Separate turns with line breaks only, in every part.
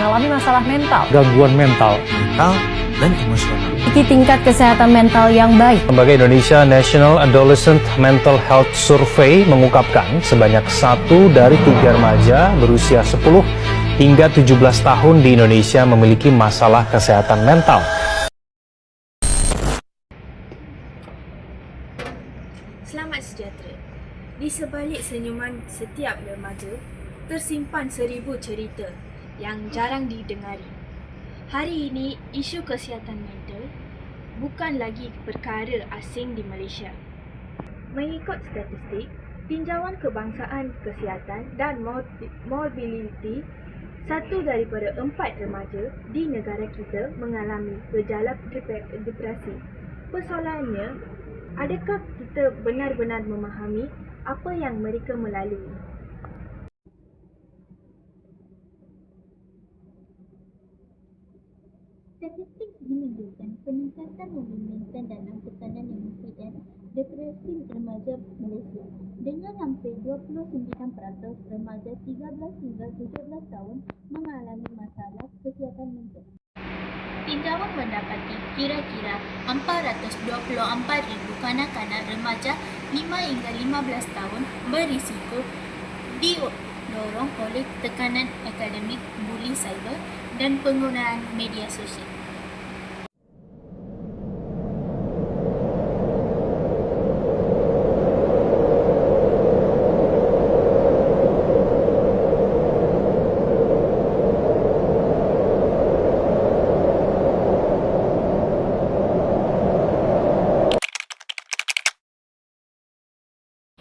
mengalami masalah mental,
gangguan mental,
dan emosional.
Memiliki tingkat kesehatan mental yang baik.
Lembaga Indonesia National Adolescent Mental Health Survey mengungkapkan sebanyak 1 dari 3 remaja berusia 10 hingga 17 tahun di Indonesia memiliki masalah kesehatan mental.
Selamat sejahtera. Di sebalik senyuman setiap remaja, tersimpan 1000 cerita yang jarang didengari. Hari ini, isu kesihatan mental bukan lagi perkara asing di Malaysia. Mengikut statistik, tinjauan kebangsaan kesihatan dan mobiliti, 1 daripada 4 remaja di negara kita mengalami gejala depresi. Persoalannya, adakah kita benar-benar memahami apa yang mereka melalui?
Statistik menunjukkan peningkatan mobil mental dalam tekanan emosi dan depresi remaja Malaysia dengan hampir 29% remaja 13 hingga 17 tahun mengalami masalah kesihatan mental. Tinjauan mendapati kira-kira 424,000 kanak-kanak remaja 5 hingga 15 tahun berisiko didorong oleh tekanan akademik, buli cyber dan penggunaan media sosial.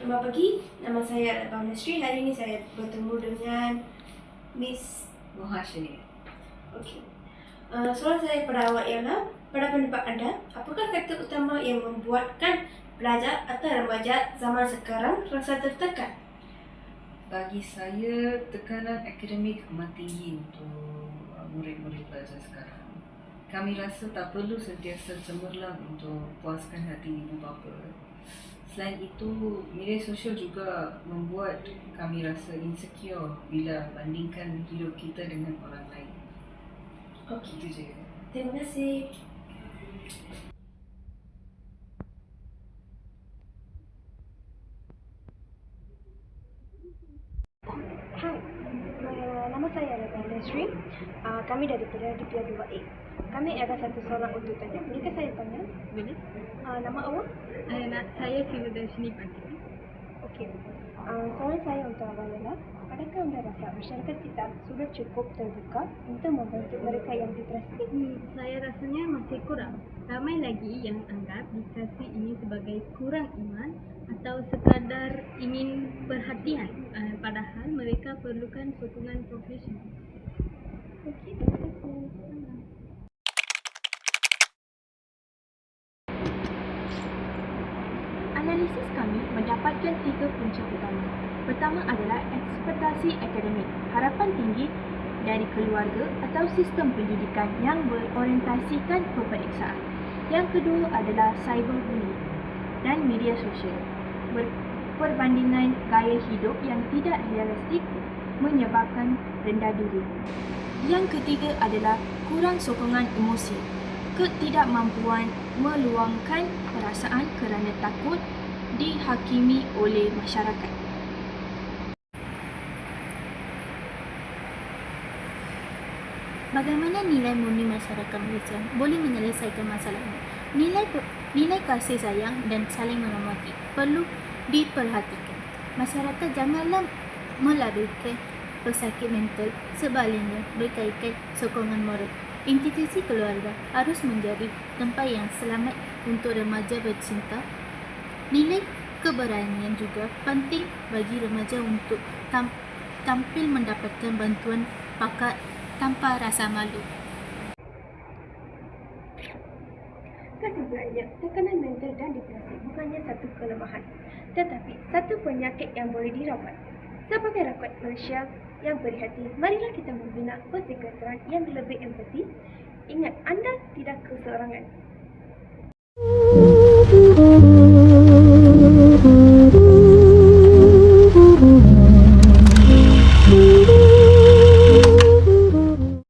Selamat pagi, nama saya Abang Nasri. Hari ini saya bertemu dengan Miss
Mohashini.
Okey. Soalan saya pada awak ialah, pada pendapat anda, apakah faktor utama yang membuatkan pelajar atau remaja zaman sekarang rasa tertekan?
Bagi saya, tekanan akademik amat tinggi untuk murid-murid pelajar sekarang. Kami rasa tak perlu sentiasa cemerlang untuk puaskan hati ibu bapa. Selain itu, media sosial juga membuat kami rasa insecure bila bandingkan hidup kita dengan orang lain.
Okey.
Itu je.
Terima kasih. Hai, nama saya adalah Nasri. Kami daripada DPR 2A. Kami ada satu soalan untuk tanya. Bolehkah saya tanya?
Boleh.
Nama awak?
Saya Sivadarshini Patil.
Okey. Soalan saya untuk awak ialah, adakah anda rasa masyarakat kita sudah cukup terbuka untuk membantu mereka yang depresi?
Saya rasanya masih kurang. Ramai lagi yang anggap depresi ini sebagai kurang iman atau sekadar ingin perhatian, padahal mereka perlukan sokongan profesional.
Okey, terima kasih. Analisis kami mendapatkan 3 punca utama. Pertama adalah ekspektasi akademik, harapan tinggi dari keluarga atau sistem pendidikan yang berorientasikan peperiksaan. Yang kedua adalah cyberbullying dan media sosial. Perbandingan gaya hidup yang tidak realistik menyebabkan rendah diri. Yang ketiga adalah kurang sokongan emosi, ketidakmampuan meluangkan perasaan kerana takut dihakimi oleh masyarakat.
Bagaimana nilai murni masyarakat Malaysia boleh menyelesaikan masalah ini? Nilai kasih sayang dan saling menghormati perlu diperhatikan. Masyarakat janganlah melabelkan pesakit mental, sebaliknya berkaitan sokongan moral. Institusi keluarga harus menjadi tempat yang selamat untuk remaja bercinta. Nilai keberanian juga penting bagi remaja untuk tampil mendapatkan bantuan pakar tanpa rasa malu.
Kesimpulannya, tekanan mental dan depresi bukannya satu kelemahan, tetapi satu penyakit yang boleh dirawat. Sebagai rakyat Malaysia yang berhati, marilah kita membina persekitaran yang lebih empati. Ingat, anda tidak